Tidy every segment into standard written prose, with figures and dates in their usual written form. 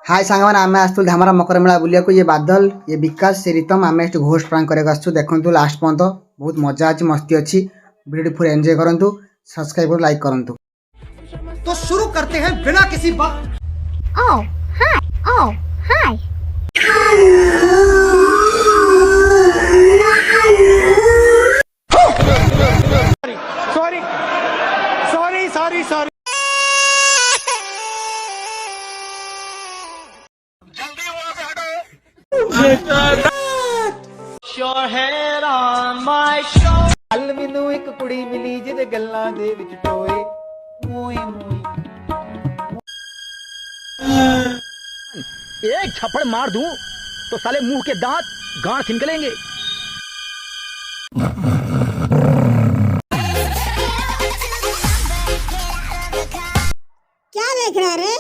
हाय सांगमान आम आसतु धामरा मकर मेला बुलिया को ये बादल ये विकास से रितम आम घोस्ट प्रांक करके आसु देखु लास्ट पर्यंत बहुत मजा अच्छी मस्ती अच्छी वीडियो पूरा एंजॉय करंतु सब्सक्राइब और लाइक करंतु। तो शुरू करते हैं बिना किसी बात। Oh, hi. Oh, hi. Sorry. Your head on my shoulder. ਕੱਲ ਮੈਨੂੰ ਇੱਕ ਕੁੜੀ ਮਿਲੀ ਜਿਹਦੇ ਗੱਲਾਂ ਦੇ ਵਿੱਚ ਟੋਏ ਮੋਏ ਮੋਏ। एक थप्पड़ मार दूं तो साले मुंह के दांत गांठ निकलेंगे। क्या देख रहा रे?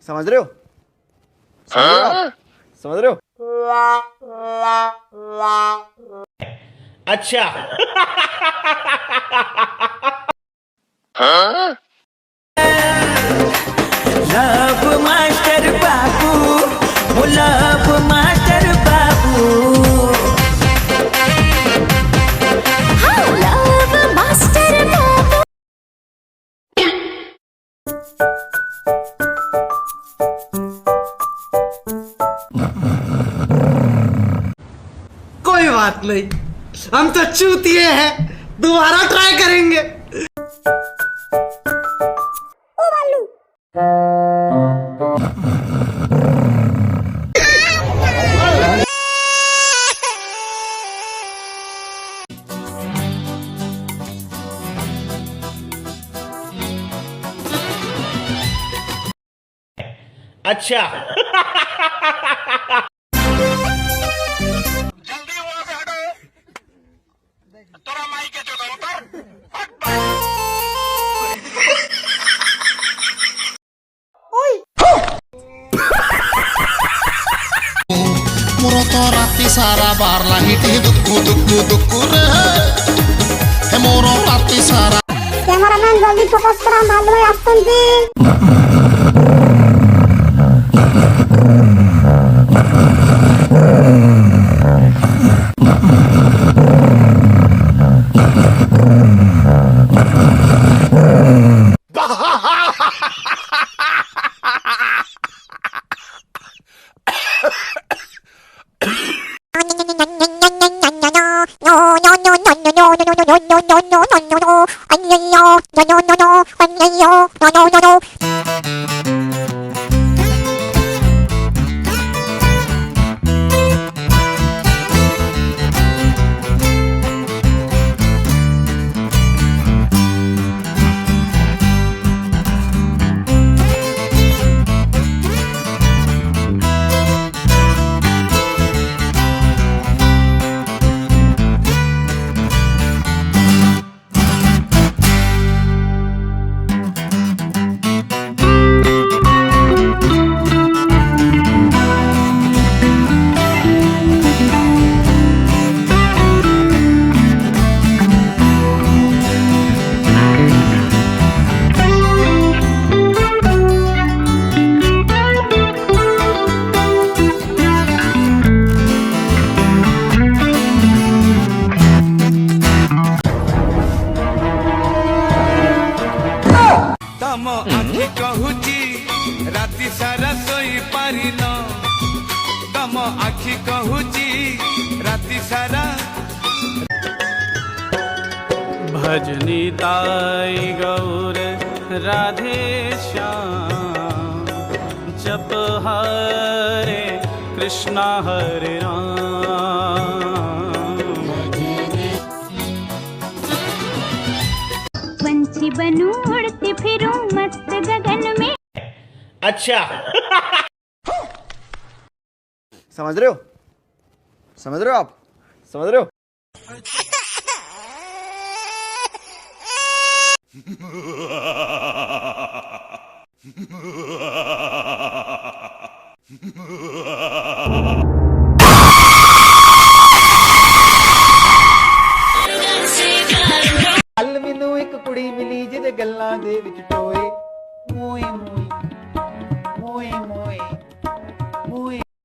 समझ रहे हो? समझ रहे हो? अच्छा। लव मास्टर बाबू, वो लव मास्टर बाबू, Love Master Babu. कोई बात नहीं, हम तो चूतिए हैं, दोबारा ट्राई करेंगे। अच्छा। मोर तो राति सारा बार लाहिटी दुक्कु रे हे मोर राति सारा कैमरामैन जल्दी फोकस करा मालूम आस्तंती। तम आखि कहूची राति सारा सोई पारिन, तम आखि कहूची राति सारा। भजनी ताई गौर राधे श्याम, जप हरे कृष्णा हरे राम। पंछी बनूं उड़ती फिरूं मस्त गगन में। अच्छा। समझ रहे हो? समझ रहे हो आप? समझ रहे हो? ਕੱਲ ਮੈਨੂੰ ਇੱਕ ਕੁੜੀ ਮਿਲੀ ਜਿਹਦੇ ਗੱਲਾਂ ਦੇ ਵਿੱਚ ਟੋਏ ਮੋਏ ਮੋਏ ਮੋਏ ਮੋਏ